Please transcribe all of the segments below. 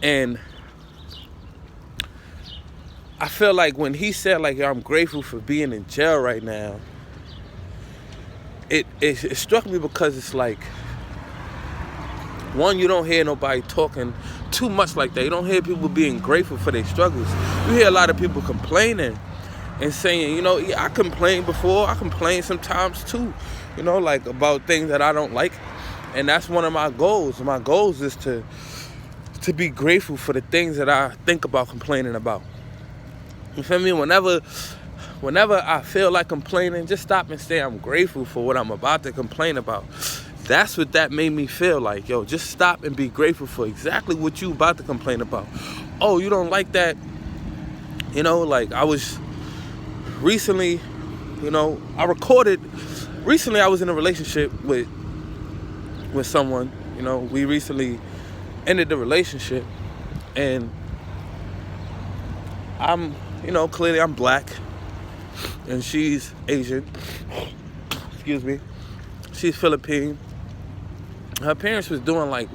And I feel like when he said, like, yo, I'm grateful for being in jail right now, it struck me because it's like, one, you don't hear nobody talking too much like that. You don't hear people being grateful for their struggles. You hear a lot of people complaining and saying, you know, yeah, I complained before. I complain sometimes too, you know, like about things that I don't like. And that's one of my goals. My goals is to be grateful for the things that I think about complaining about. You feel me? Whenever I feel like complaining, just stop and say I'm grateful for what I'm about to complain about. That's what that made me feel like. Yo, just stop and be grateful for exactly what you about to complain about. Oh, you don't like that? You know, like I was recently, you know, recently I was in a relationship with someone. You know, we recently ended the relationship, and clearly I'm black and she's Asian. Excuse me. She's Philippine. Her parents was doing like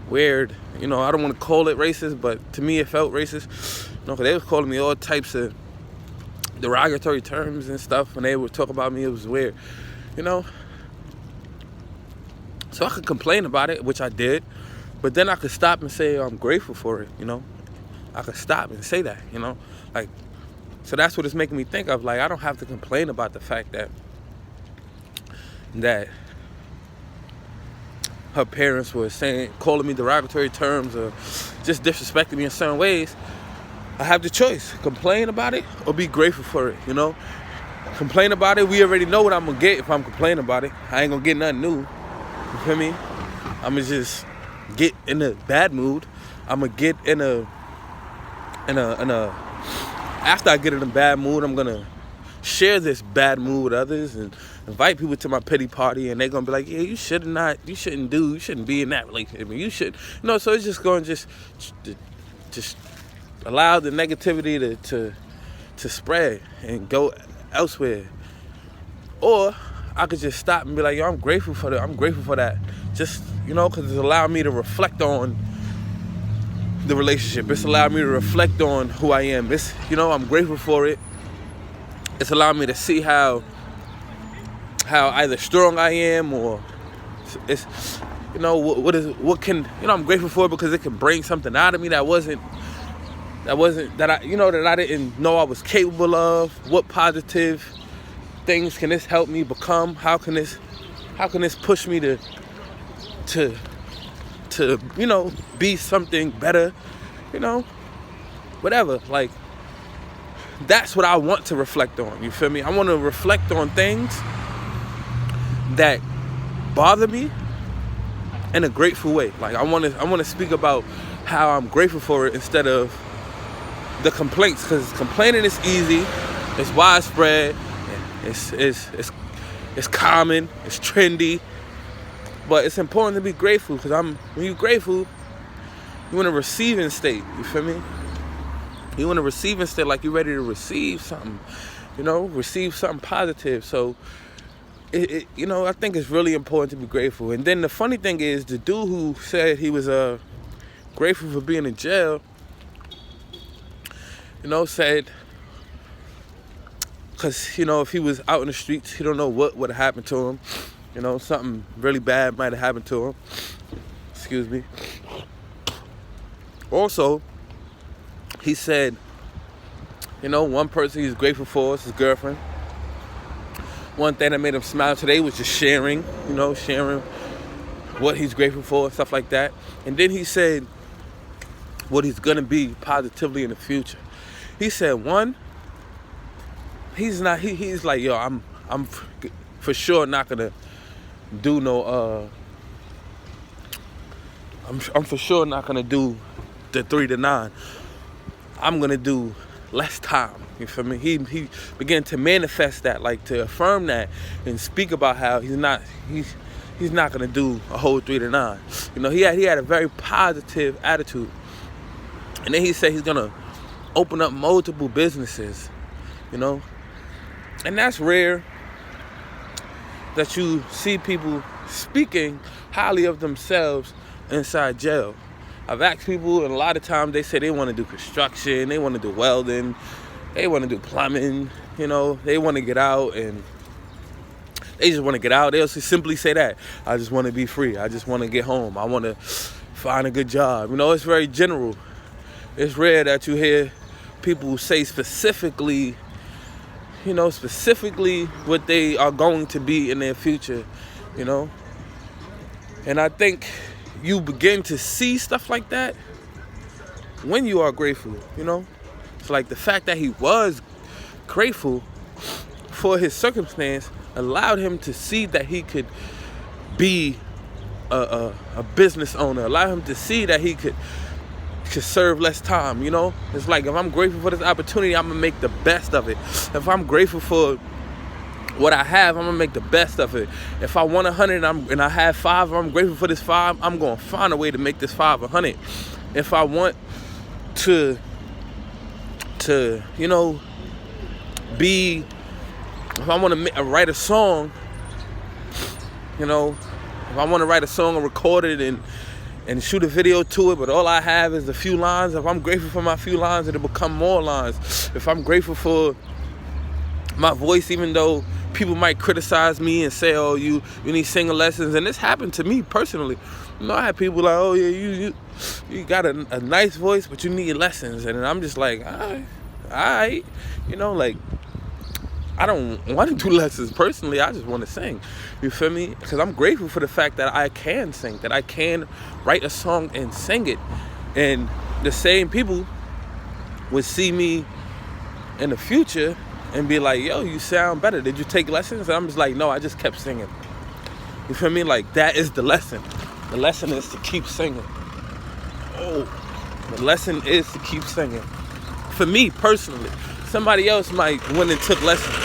weird, you know, I don't want to call it racist, but to me it felt racist. You know, 'cause they was calling me all types of derogatory terms and stuff when they would talk about me. It was weird, you know. So I could complain about it, which I did, but then I could stop and say I'm grateful for it, you know. I could stop and say that, you know. Like, so that's what it's making me think of. Like, I don't have to complain about the fact that her parents were calling me derogatory terms or just disrespecting me in certain ways. I have the choice: complain about it or be grateful for it, you know. Complain about it, we already know what I'm gonna get if I'm complaining about it. I ain't gonna get nothing new. You feel me? I'm gonna just get in a bad mood. I'm gonna get in a after I get in a bad mood, I'm gonna share this bad mood with others and invite people to my pity party, and they're gonna be like, yeah, you shouldn't be in that relationship. You should, you know. So it's just going to just allow the negativity to spread and go elsewhere. Or I could just stop and be like, yo, I'm grateful for that. Just, you know, because it's allowed me to reflect on the relationship. It's allowed me to reflect on who I am. It's, you know, I'm grateful for it. It's allowed me to see how either strong I am, or it's, you know, what can, you know, I'm grateful for it because it can bring something out of me that I didn't know I was capable of. What positive things can this help me become? How can this push me to you know, be something better, you know, whatever. Like, that's what I want to reflect on. You feel me? I want to reflect on things that bother me in a grateful way. Like, I want to speak about how I'm grateful for it instead of the complaints, because complaining is easy, it's widespread, it's common, it's trendy. But it's important to be grateful, because when you're grateful, you're in a receiving state. You feel me? You're in a receiving state, like you're ready to receive something, you know, receive something positive. So, you know, I think it's really important to be grateful. And then the funny thing is, the dude who said he was grateful for being in jail, you know, said, because, you know, if he was out in the streets, he don't know what would have happened to him. You know, something really bad might have happened to him. Excuse me. Also, he said, you know, one person he's grateful for is his girlfriend. One thing that made him smile today was just sharing what he's grateful for and stuff like that. And then he said what he's gonna be positively in the future. He said, one, he's like, yo, I'm for sure not gonna do no I'm for sure not gonna do the 3 to 9. I'm gonna do less time. You feel me? He began to manifest that, like to affirm that and speak about how he's not gonna do a whole 3 to 9. You know, he had a very positive attitude. And then he said he's gonna open up multiple businesses, you know. And that's rare that you see people speaking highly of themselves inside jail. I've asked people, and a lot of times they say they want to do construction, they want to do welding, they want to do plumbing, they want to get out, and they just want to get out. They'll simply say that. I just want to be free. I just want to get home. I want to find a good job. It's very general. It's rare that you hear people say specifically what they are going to be in their future, And I think you begin to see stuff like that when you are grateful, It's like the fact that he was grateful for his circumstance allowed him to see that he could be a business owner, allow him to see that he could serve less time, It's like, if I'm grateful for this opportunity, I'm going to make the best of it. If I'm grateful for what I have, I'm going to make the best of it. If I want 100 and I have 5, I'm grateful for this 5, I'm going to find a way to make this 5 100. If I want to if I want to write a song, if I want to write a song and record it and shoot a video to it, but all I have is a few lines, if I'm grateful for my few lines, it'll become more lines. If I'm grateful for my voice, even though people might criticize me and say, oh, you need singing lessons, and this happened to me personally. I had people like, oh yeah, you got a nice voice, but you need lessons, and I'm just like, all right, like, I don't want to do lessons personally. I just want to sing. You feel me? Because I'm grateful for the fact that I can sing, that I can write a song and sing it. And the same people would see me in the future and be like, yo, you sound better. Did you take lessons? And I'm just like, no, I just kept singing. You feel me? Like, that is the lesson. The lesson is to keep singing. The lesson is to keep singing. For me, personally. Somebody else might went and took lessons.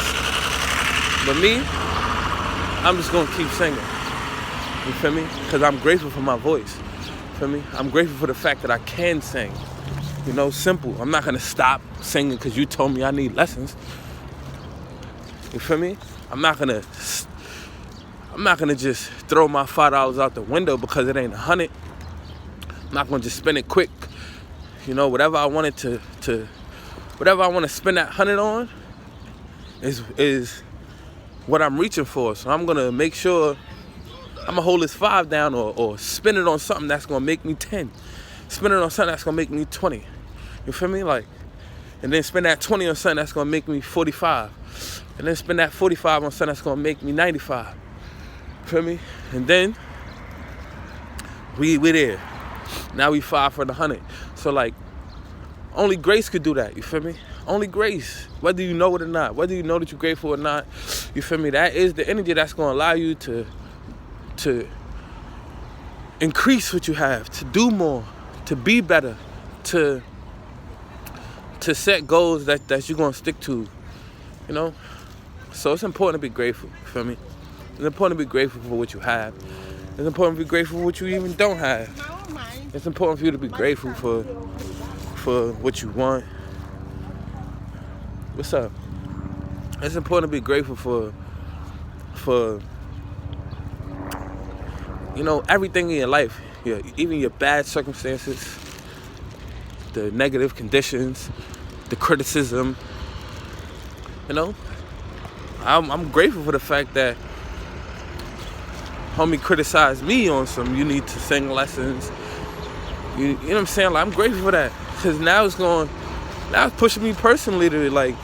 But me, I'm just going to keep singing. You feel me? Because I'm grateful for my voice. You feel me? I'm grateful for the fact that I can sing. Simple. I'm not going to stop singing because you told me I need lessons. You feel me? I'm not going to just throw my $5 out the window because it ain't 100. I'm not going to just spend it quick. Whatever I wanted whatever I want to spend that 100 on is what I'm reaching for. So I'm going to make sure I'm going to hold this 5 down or spend it on something that's going to make me 10. Spend it on something that's going to make me 20. You feel me? And then spend that 20 on something that's going to make me 45. And then spend that 45 on something that's going to make me 95. You feel me? And then we there. Now we 5 for the 100. So only grace could do that, you feel me? Only grace, whether you know it or not, whether you know that you're grateful or not, you feel me? That is the energy that's going to allow you to increase what you have, to do more, to be better, to set goals that you're going to stick to, So it's important to be grateful, you feel me? It's important to be grateful for what you have. It's important to be grateful for what you even don't have. It's important for you to be grateful for what you want. What's up? It's important to be grateful for everything in your life. Even your bad circumstances, the negative conditions, the criticism. I'm grateful for the fact that homie criticized me on some, you need to sing lessons. You know what I'm saying? I'm grateful for that. Because now it's pushing me personally to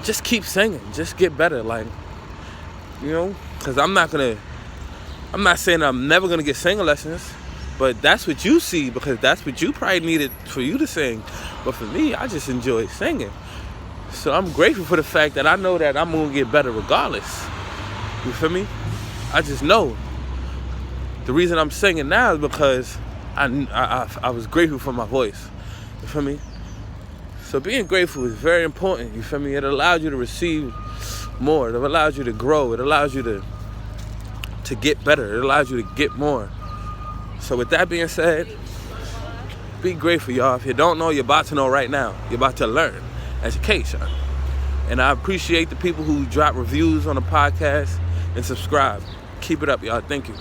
just keep singing, just get better, because I'm not saying I'm never gonna get singing lessons, but that's what you see, because that's what you probably needed for you to sing. But for me, I just enjoy singing. So I'm grateful for the fact that I know that I'm gonna get better regardless. You feel me? I just know. The reason I'm singing now is because I was grateful for my voice. You feel me? So being grateful is very important. You feel me? It allows you to receive more. It allows you to grow. It allows you to get better. It allows you to get more. So with that being said, be grateful, y'all. If you don't know, you're about to know right now. You're about to learn. Education. And I appreciate the people who drop reviews on the podcast and subscribe. Keep it up, y'all. Thank you.